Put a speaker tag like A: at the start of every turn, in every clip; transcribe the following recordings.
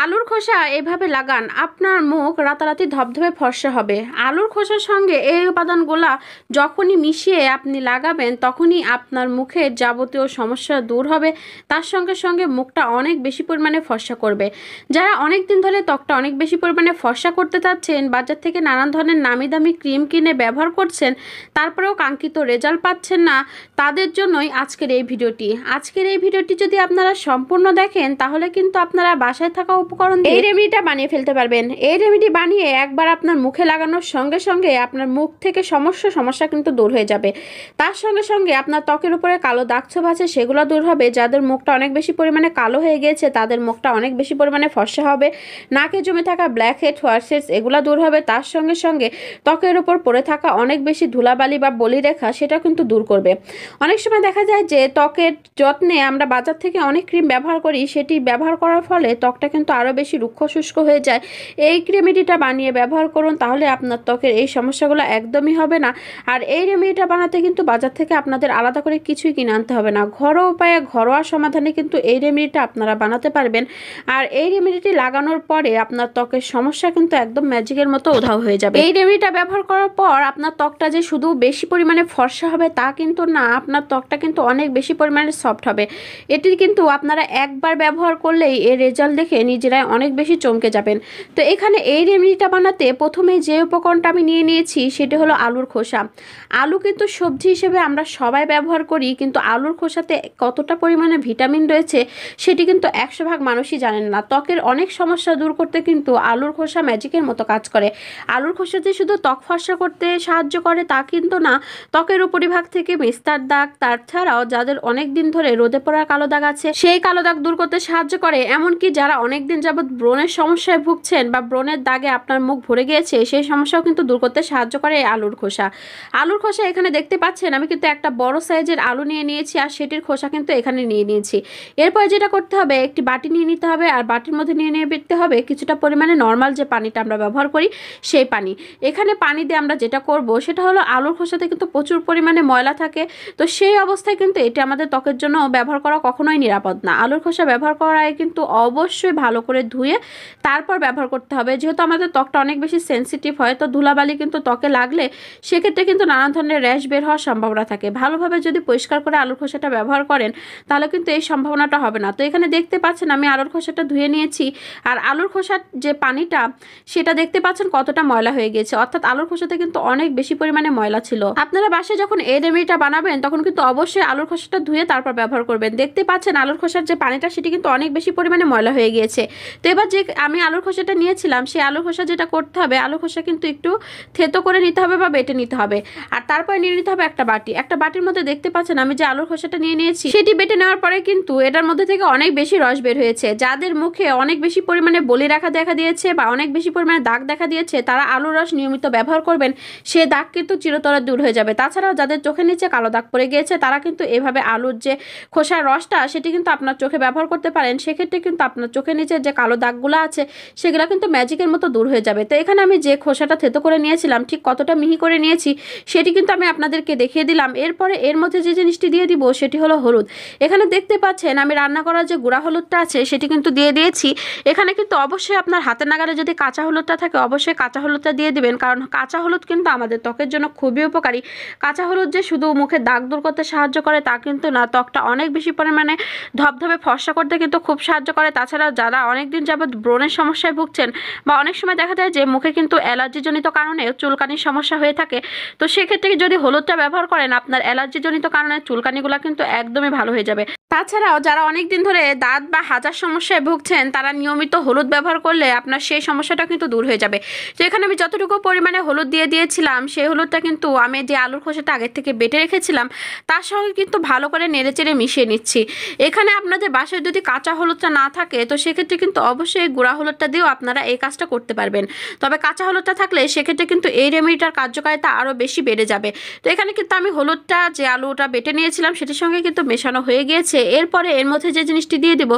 A: আলুর খোসা এভাবে লাগান, আপনার মুখ রাতারাতি ধবধবে ফর্সা হবে। আলুর খোসার সঙ্গে এই উপাদানগুলা যখনই মিশিয়ে আপনি লাগাবেন তখনই আপনার মুখের যাবতীয় সমস্যা দূর হবে, তার সঙ্গে সঙ্গে মুখটা অনেক বেশি পরিমাণে ফর্সা করবে। যারা অনেক দিন ধরে ত্বকটা অনেক বেশি পরিমাণে ফর্সা করতে চাচ্ছেন, বাজার থেকে নানান ধরনের নামি দামি ক্রিম কিনে ব্যবহার করছেন, তারপরেও কাঙ্ক্ষিত রেজাল্ট পাচ্ছেন না, তাদের জন্যই আজকের এই ভিডিওটি। আজকের এই ভিডিওটি যদি আপনারা সম্পূর্ণ দেখেন তাহলে কিন্তু আপনারা বাসায় থাকা উপকরণ দিয়ে এই রেমেডিটা বানিয়ে ফেলতে পারবেন। এই রেমেডি বানিয়ে একবার আপনার মুখে লাগানোর সঙ্গে সঙ্গে আপনার মুখ থেকে সমস্যা কিন্তু দূর হয়ে যাবে। তার সঙ্গে সঙ্গে আপনার ত্বকের উপরে কালো দাগ ছোপ আছে সেগুলো দূর হবে। যাদের মুখটা অনেক বেশি পরিমাণে কালো হয়ে গিয়েছে তাদের মুখটা অনেক বেশি পরিমাণে ফর্সা হবে। নাকে জমে থাকা ব্ল্যাক হেড, হোয়াইট হেডস এগুলো দূর হবে। তার সঙ্গে সঙ্গে ত্বকের উপর পড়ে থাকা অনেক বেশি ধুলাবালি বা বলিরেখা সেটা কিন্তু দূর করবে। অনেক সময় দেখা যায় যে ত্বকের যত্নে আমরা বাজার থেকে অনেক ক্রিম ব্যবহার করি, সেটি ব্যবহার করার ফলে ত্বকটা কিন্তু আরও বেশি রুক্ষ শুষ্ক হয়ে যায়। এই রেমেডিটা বানিয়ে ব্যবহার করুন, তাহলে আপনার ত্বকের এই সমস্যাগুলো একদমই হবে না। আর এই রেমেডিটা বানাতে কিন্তু বাজার থেকে আপনাদের আলাদা করে কিছুই কিনে আনতে হবে না। ঘরোয়া উপায়ে ঘরোয়া সমাধানে কিন্তু এই রেমেডিটা আপনারা বানাতে পারবেন। আর এই রেমেডিটি লাগানোর পরে আপনার ত্বকের সমস্যা কিন্তু একদম ম্যাজিকের মতো উধাও হয়ে যাবে। এই রেমেডিটা ব্যবহার করার পর আপনার ত্বকটা যে শুধু বেশি পরিমাণে ফর্সা হবে তা কিন্তু না, আপনার ত্বকটা কিন্তু অনেক বেশি পরিমাণে সফট হবে। এটি কিন্তু আপনারা একবার ব্যবহার করলেই এর রেজাল্ট দেখে নিজেরাই অনেক বেশি চমকে যাবেন। তো এখানে এই রেমেডিটা বানাতে প্রথমে যে উপকরণটা আমি নিয়ে নিয়েছি সেটি হলো আলুর খোসা। আলু কিন্তু সবজি হিসেবে আমরা সবাই ব্যবহার করি, কিন্তু আলুর খোসাতে কতটা পরিমাণে ভিটামিন রয়েছে সেটি কিন্তু 100% মানুষই জানেন না। ত্বকের অনেক সমস্যা দূর করতে কিন্তু আলুর খোসা ম্যাজিকের মতো কাজ করে। আলুর খোসাতে শুধু ত্বক ফর্সা করতে সাহায্য করে তা কিন্তু না, ত্বকের উপরিভাগ থেকে মেস্তার দাগ, তাছাড়াও যাদের অনেক দিন ধরে রোদে পড়া কালো দাগ আছে সেই কালো দাগ দূর করতে সাহায্য করে। এমনকি যারা অনেক দিন যাবৎ ব্রণের সমস্যায় ভুগছেন বা ব্রণের দাগে আপনার মুখ ভরে গিয়েছে সেই সমস্যাও কিন্তু দূর করতে সাহায্য করে এই আলুর খোসা। আলুর খোসা এখানে দেখতে পাচ্ছেন আমি কিন্তু একটা বড় সাইজের আলু নিয়ে নিয়েছি আর সেটির খোসা কিন্তু এখানে নিয়ে নিয়েছি। এরপর যেটা করতে হবে, একটি বাটি নিয়ে নিতে হবে আর বাটির মধ্যে নিয়ে নিতে হবে কিছুটা পরিমাণে নর্মাল যে পানিটা আমরা ব্যবহার করি সেই পানি। এখানে পানি দিয়ে আমরা যেটা করব সেটা হলো আলুর খোসাতে কিন্তু প্রচুর পরিমাণে ময়লা থাকে, তো সেই অবস্থায় কিন্তু এটি আমাদের ত্বকের জন্য ব্যবহার করা কখনোই নিরাপদ না। আলুর খোসা ব্যবহার করার আগে কিন্তু অবশ্যই ভালো করে ধুয়ে তারপর ব্যবহার করতে হবে, যেহেতু আমাদের ত্বকটা অনেক বেশি সেন্সিটিভ হয়। তো ধুলাবালি কিন্তু ত্বকে লাগলে সেক্ষেত্রে কিন্তু নানান ধরনের র্যাশ বের হওয়ার সম্ভাবনা থাকে। ভালোভাবে যদি পরিষ্কার করে আলুর খোসাটা ব্যবহার করেন তাহলে কিন্তু এই সম্ভাবনাটা হবে না। তো এখানে দেখতে পাচ্ছেন আমি আলুর খোসাটা ধুয়ে নিয়েছি আর আলুর খোসার যে পানিটা সেটা দেখতে পাচ্ছেন কতটা ময়লা হয়ে গেছে, অর্থাৎ আলুর খোসাতে কিন্তু অনেক বেশি পরিমাণে ময়লা ছিল। আপনারা বাসায় যখন এই রেমেডিটা বানাবেন তখন কিন্তু অবশ্যই আলুর খোসাটা ধুয়ে তারপর ব্যবহার করবেন। দেখতে পাচ্ছেন আলুর খোসার যে পানিটা সেটি কিন্তু অনেক বেশি পরিমাণে ময়লা হয়ে গিয়েছে। তো এবার যে আমি আলুর খোসাটা নিয়েছিলাম সেই আলুর খোসা যেটা করতে হবে, আলুর খোসা কিন্তু একটু থেতো করে নিতে হবে বা বেটে নিতে হবে। আর তারপরে নিয়ে নিতে হবে একটা বাটি। একটা বাটির মধ্যে দেখতে পাচ্ছেন আমি যে আলুর খোসাটা নিয়ে নিয়েছি সেটি বেটে নেওয়ার পরে কিন্তু এটার মধ্যে থেকে অনেক বেশি রস বের হয়েছে। যাদের মুখে অনেক বেশি পরিমাণে বলি রেখা দেখা দিয়েছে বা অনেক বেশি পরিমাণে দাগ দেখা দিয়েছে তারা আলুর রস নিয়মিত ব্যবহার করবেন, সে দাগ কিন্তু চিরতরে দূর হয়ে যাবে। তাছাড়াও যাদের চোখের নিচে কালো দাগ পড়ে গিয়েছে তারা কিন্তু এভাবে আলুর যে খোসার রসটা সেটি কিন্তু আপনার চোখে ব্যবহার করতে পারেন। সেক্ষেত্রে কিন্তু আপনার চোখের নিচে যে কালো দাগগুলো আছে সেগুলো কিন্তু ম্যাজিকের মতো দূর হয়ে যাবে। তো এখানে আমি যে খোসাটা থেতো করে নিয়েছিলাম ঠিক কতটা মিহি করে নিয়েছি সেটি কিন্তু আমি আপনাদেরকে দেখিয়ে দিলাম। এরপরে এর মধ্যে যে জিনিসটি দিয়ে দিব সেটি হলো হলুদ। এখানে দেখতে পাচ্ছেন আমি রান্না করার যে গুঁড়া হলুদটা আছে সেটি কিন্তু দিয়ে দিয়েছি। এখানে কিন্তু অবশ্যই আপনার হাতের নাগালে যদি কাঁচা হলুদটা থাকে অবশ্যই কাঁচা হলুদটা দিয়ে দিবেন, কারণ কাঁচা হলুদ কিন্তু আমাদের ত্বকের জন্য খুবই উপকারী। কাঁচা হলুদ যে শুধু মুখে দাগ দূর করতে সাহায্য করে তা কিন্তু না, ত্বকটা অনেক বেশি পরিমাণে ধবধবে ফর্সা করতে কিন্তু খুব সাহায্য করে। তাছাড়া যারা অনেকদিন যাবৎ ব্রণের সমস্যায় ভুগছেন বা অনেক সময় দেখা যায় যে মুখে কিন্তু অ্যালার্জিজনিত কারণে চুলকানির সমস্যা হয়ে থাকে, তো সেক্ষেত্রে যদি হলুদটা ব্যবহার করেন আপনার অ্যালার্জিজনিত কারণে চুলকানিগুলো কিন্তু একদমই ভালো হয়ে যাবে। তাছাড়াও যারা অনেক দিন ধরে দাঁত বা হাঁচার সমস্যায় ভুগছেন তারা নিয়মিত হলুদ ব্যবহার করলে আপনার সেই সমস্যাটা কিন্তু দূর হয়ে যাবে। তো এখানে আমি যতটুকু পরিমাণে হলুদ দিয়ে দিয়েছিলাম সেই হলুদটা কিন্তু আমি যে আলুর খোসাটা আগের থেকে বেটে রেখেছিলাম তার সঙ্গে কিন্তু ভালো করে নেড়েচেড়ে মিশিয়ে নিচ্ছি। এখানে আপনাদের বাসায় যদি কাঁচা হলুদটা না থাকে তো সেক্ষেত্রে কিন্তু অবশ্যই গুঁড়া হলুদটা দিয়েও আপনারা এই কাজটা করতে পারবেন। তবে কাঁচা হলুদটা থাকলে সেক্ষেত্রে কিন্তু এই রেমেডিটার কার্যকারিতা আরও বেশি বেড়ে যাবে। তো এখানে কিন্তু আমি হলুদটা যে আলুটা বেটে নিয়েছিলাম সেটির সঙ্গে কিন্তু মেশানো হয়ে গিয়েছে। এরপরে এর মধ্যে যে জিনিসটি দিয়ে দিব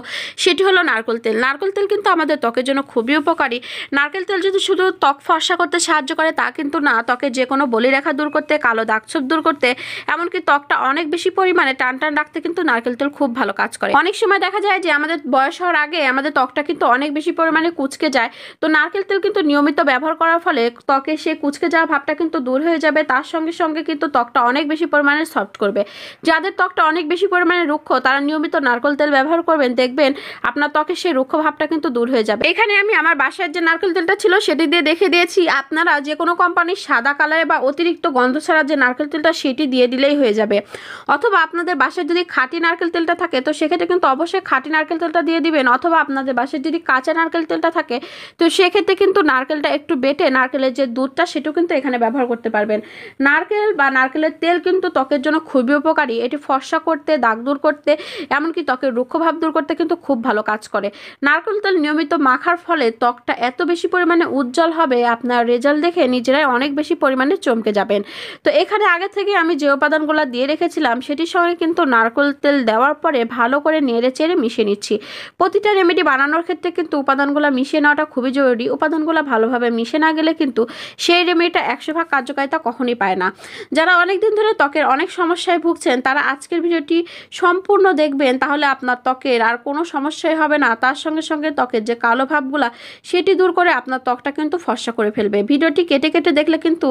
A: সেটি হলো নারকেল তেল। নারকেল তেল কিন্তু আমাদের ত্বকের জন্য খুবই উপকারী। নারকেল তেল যদি শুধু ত্বক ফর্সা করতে সাহায্য করে তা কিন্তু না, ত্বকের যে কোনো বলিরেখা দূর করতে, কালো দাগছোপ দূর করতে, এমনকি ত্বকটা অনেক বেশি পরিমাণে টান টান রাখতে কিন্তু নারকেল তেল খুব ভালো কাজ করে। অনেক সময় দেখা যায় যে আমাদের বয়স হওয়ার আগে আমাদের ত্বকটা কিন্তু অনেক বেশি পরিমাণে কুঁচকে যায়। তো নারকেল তেল কিন্তু নিয়মিত ব্যবহার করার ফলে ত্বকে সেই কুঁচকে যাওয়া ভাবটা কিন্তু দূর হয়ে যাবে। তার সঙ্গে সঙ্গে কিন্তু ত্বকটা অনেক বেশি পরিমাণে সফট করবে। যাদের ত্বকটা অনেক বেশি পরিমাণে রুক্ষ তারা নিয়মিত নারকেল তেল ব্যবহার করবেন, দেখবেন আপনার ত্বকের সেই রুক্ষ ভাবটা কিন্তু দূর হয়ে যাবে। এখানে আমি আমার বাসার যে নারকেল তেলটা ছিল সেটি দিয়ে দেখে দিয়েছি। আপনারা যে কোনো কোম্পানির সাদা কালারে বা অতিরিক্ত গন্ধ ছাড়া যে নারকেল তেলটা সেটি দিয়ে দিলেই হয়ে যাবে। অথবা আপনাদের বাসায় যদি খাঁটি নারকেল তেলটা থাকে তো সেক্ষেত্রে কিন্তু অবশ্যই খাঁটি নারকেল তেলটা দিয়ে দিবেন। অথবা আপনাদের বাসায় যদি কাঁচা নারকেল তেলটা থাকে তো সেক্ষেত্রে কিন্তু নারকেলটা একটু বেটে নারকেলের যে দুধটা সেটাও কিন্তু এখানে ব্যবহার করতে পারবেন। নারকেল বা নারকেলের তেল কিন্তু ত্বকের জন্য খুবই উপকারী। এটি ফর্সা করতে, দাগ দূর করতে, এমনকি ত্বকের রুক্ষভাব দূর করতে কিন্তু খুব ভালো কাজ করে। নারকেল তেল নিয়মিত মাখার ফলে ত্বকটা এত বেশি পরিমাণে উজ্জ্বল হবে, আপনার রেজাল্ট দেখে নিজেরাই অনেক বেশি পরিমাণে চমকে যাবেন। তো এখানে আগে থেকে আমি যে উপাদানগুলো দিয়ে রেখেছিলাম সেটির সঙ্গে কিন্তু নারকেল তেল দেওয়ার পরে ভালো করে নেড়ে চেড়ে মিশিয়ে নিচ্ছি। প্রতিটা রেমেডি বানানোর ক্ষেত্রে কিন্তু উপাদানগুলো মিশিয়ে নেওয়াটা খুবই জরুরি। উপাদানগুলো ভালোভাবে মিশে না গেলে কিন্তু সেই রেমেডিটা 100% কার্যকারিতা কখনই পায় না। যারা অনেক দিন ধরে ত্বকের অনেক সমস্যায় ভুগছেন তারা আজকের ভিডিওটি সম্পূর্ণ দেখবেন, তাহলে আপনার ত্বকের আর কোনো সমস্যাই হবে না। তার সঙ্গে সঙ্গে ত্বকের যে কালো ভাবগুলা সেটি দূর করে আপনার ত্বকটা কিন্তু ফর্সা করে ফেলবে। ভিডিওটি কেটে কেটে দেখলে কিন্তু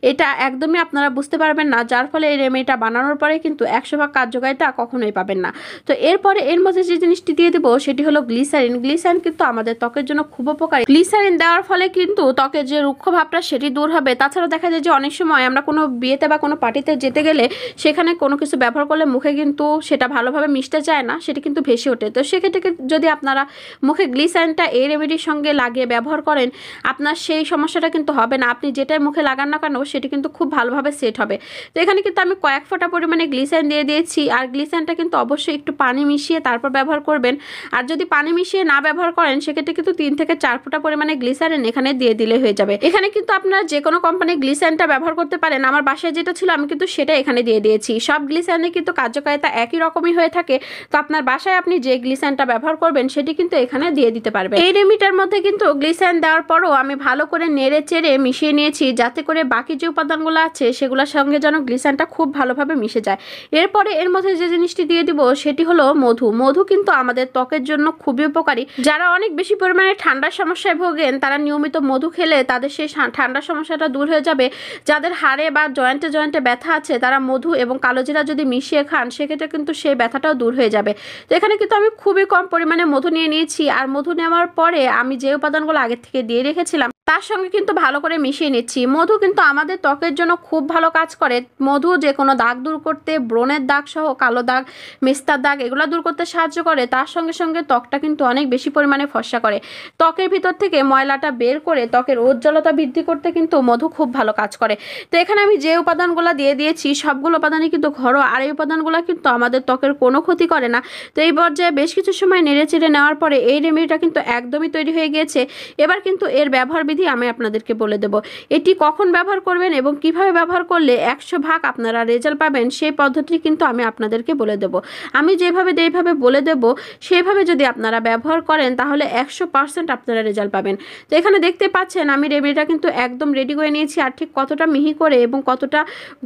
A: এটা একদমই আপনারা বুঝতে পারবেন না, যার ফলে এই রেমেডিটা বানানোর পরে কিন্তু 100% কার্যকারিতা কখনোই পাবেন না। তো এরপরে এর মধ্যে যে জিনিসটি দিয়ে দেবো সেটি হলো গ্লিসারিন। গ্লিসারিন কিন্তু আমাদের ত্বকের জন্য খুব উপকারী। গ্লিসারিন দেওয়ার ফলে কিন্তু ত্বকের যে রুক্ষ ভাবটা সেটি দূর হবে। তাছাড়া দেখা যায় যে অনেক সময় আমরা কোনো বিয়েতে বা কোনো পার্টিতে যেতে গেলে সেখানে কোনো কিছু ব্যবহার করলে মুখে কিন্তু সেটা ভালোভাবে মিশতে চায় না, সেটি কিন্তু ভেসে ওঠে। তো সেক্ষেত্রে যদি আপনারা মুখে গ্লিসারিনটা এই রেমেডির সঙ্গে লাগিয়ে ব্যবহার করেন আপনার সেই সমস্যাটা কিন্তু হবে না। আপনি যেটাই মুখে লাগান না কেন সেটি কিন্তু খুব ভালোভাবে সেট হবে। তো এখানে কিন্তু আমি কয়েক ফোঁটা পরিমাণে গ্লিসারিন দিয়ে দিয়েছি। আর গ্লিসারিনটা কিন্তু অবশ্যই একটু পানি মিশিয়ে তারপর ব্যবহার করবেন। আর যদি পানি মিশিয়ে না ব্যবহার করেন সেক্ষেত্রে কিন্তু 3 থেকে 4 ফোঁটা পরিমাণে গ্লিসারিন এখানে দিয়ে দিলে হয়ে যাবে। এখানে কিন্তু আপনারা যে কোনো কোম্পানির গ্লিসারিনটা ব্যবহার করতে পারেন। আমার বাসায় যেটা ছিল আমি কিন্তু সেটা এখানে দিয়ে দিয়েছি। সব গ্লিসারিনে কিন্তু কার্যকারিতা একই রকমই হয়ে থাকে। তো আপনার বাসায় আপনি যে গ্লিসারিনটা ব্যবহার করবেন সেটি কিন্তু এখানে দিয়ে দিতে পারবেন। এই রেমেডিটার মধ্যে কিন্তু গ্লিসারিন দেওয়ার পরও আমি ভালো করে নেড়ে চেড়ে মিশিয়ে নিয়েছি, যাতে করে বাকি যে উপাদানগুলো আছে সেগুলোর সঙ্গে যেন গ্লিসারিনটা খুব ভালোভাবে মিশে যায়। এরপরে এর মধ্যে যে জিনিসটি দিয়ে দিব সেটি হলো মধু। মধু কিন্তু আমাদের ত্বকের জন্য খুবই উপকারী। যারা অনেক বেশি পরিমাণে ঠান্ডার সমস্যায় ভোগেন তারা নিয়মিত মধু খেলে তাদের সেই ঠান্ডার সমস্যাটা দূর হয়ে যাবে। যাদের হাড়ে বা জয়েন্টে জয়েন্টে ব্যথা আছে তারা মধু এবং কালোজিরা যদি মিশিয়ে খান সেক্ষেত্রে কিন্তু সেই ব্যথাটাও দূর হয়ে যাবে। তো এখানে কিন্তু আমি খুবই কম পরিমাণে মধু নিয়ে নিয়েছি। আর মধু নেওয়ার পরে আমি যে উপাদানগুলো আগে থেকে দিয়ে রেখেছিলাম তার সঙ্গে কিন্তু ভালো করে মিশিয়ে নিচ্ছি। মধু কিন্তু আমাদের ত্বকের জন্য খুব ভালো কাজ করে। মধু যে কোনো দাগ দূর করতে, ব্রণের দাগ সহ কালো দাগ, মেস্তার দাগ এগুলো দূর করতে সাহায্য করে। তার সঙ্গে সঙ্গে ত্বকটা কিন্তু অনেক বেশি পরিমাণে ফর্সা করে। ত্বকের ভিতর থেকে ময়লাটা বের করে ত্বকের উজ্জ্বলতা বৃদ্ধি করতে কিন্তু মধু খুব ভালো কাজ করে। তো এখানে আমি যে উপাদানগুলো দিয়ে দিয়েছি সবগুলো উপাদানই কিন্তু ঘরোয়া। আর এই উপাদানগুলো কিন্তু আমাদের ত্বকের কোনো ক্ষতি করে না। তো এই পর্যায়ে বেশ কিছু সময় নেড়ে চেড়ে নেওয়ার পরে এই রেমেডিটা কিন্তু একদমই তৈরি হয়ে গিয়েছে। এবার কিন্তু এর ব্যবহার বিধি আমি আপনাদেরকে বলে দেব। এটি কখন ব্যবহার করবেন এবং কিভাবে ব্যবহার করলে 100% আপনারা রেজাল্ট পাবেন সেই পদ্ধতি কিন্তু আমি আপনাদেরকে বলে দেব। আমি যেভাবে বলে দেব সেইভাবে যদি আপনারা ব্যবহার করেন তাহলে 100% আপনারা রেজাল্ট পাবেন। তো এখানে দেখতে পাচ্ছেন আমি রেমেডিটা কিন্তু একদম রেডি করে নিয়েছি। আর ঠিক কতটা মিহি করে এবং কতটা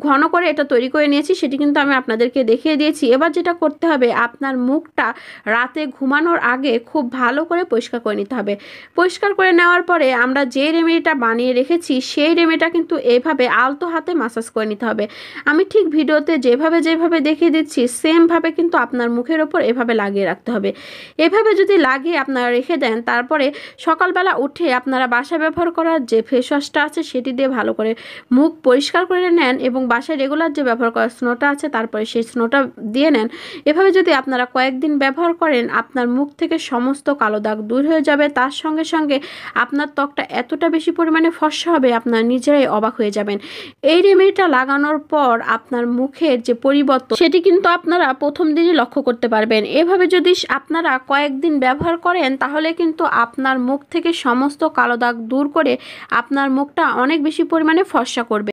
A: ঘন করে এটা তৈরি করে নিয়েছি সেটি কিন্তু আমি আপনাদেরকে দেখিয়ে দিয়েছি। এবার যেটা করতে হবে আপনার মুখটা রাতে ঘুমানোর আগে খুব ভালো করে পরিষ্কার করে নিতে হবে। পরিষ্কার করে নেওয়ার পরে আমরা যে রেমেডিটা বানিয়ে রেখেছি সেই রেমেডিটা কিন্তু এইভাবে আলতো হাতে মাসাজ করে নিতে হবে। আমি ঠিক ভিডিওতে যেভাবে দেখিয়ে দিচ্ছি সেমভাবে কিন্তু আপনার মুখের ওপর এভাবে লাগিয়ে রাখতে হবে। এভাবে যদি লাগিয়ে আপনারা রেখে দেন তারপরে সকালবেলা উঠে আপনারা বাসায় ব্যবহার করার যে ফেস ওয়াশটা আছে সেটি দিয়ে ভালো করে মুখ পরিষ্কার করে নেন এবং বাসায় রেগুলার যে ব্যবহার করার স্নোটা আছে তারপরে সেই স্নোটা দিয়ে নেন। এভাবে যদি আপনারা কয়েকদিন ব্যবহার করেন আপনার মুখ থেকে সমস্ত কালো দাগ দূর হয়ে যাবে। তার সঙ্গে সঙ্গে আপনার ত্বকটা এতটা বেশি পরিমাণে ফর্সা হবে আপনার নিজেরাই অবাক হয়ে যাবেন। এই রেমেডিটা লাগানোর পর আপনার মুখের যে পরিবর্তন সেটি কিন্তু আপনারা প্রথম দিনই লক্ষ্য করতে পারবেন। এভাবে যদি আপনারা কয়েকদিন ব্যবহার করেন তাহলে কিন্তু আপনার মুখ থেকে সমস্ত কালো দাগ দূর করে আপনার মুখটা অনেক বেশি পরিমাণে ফর্সা করবে।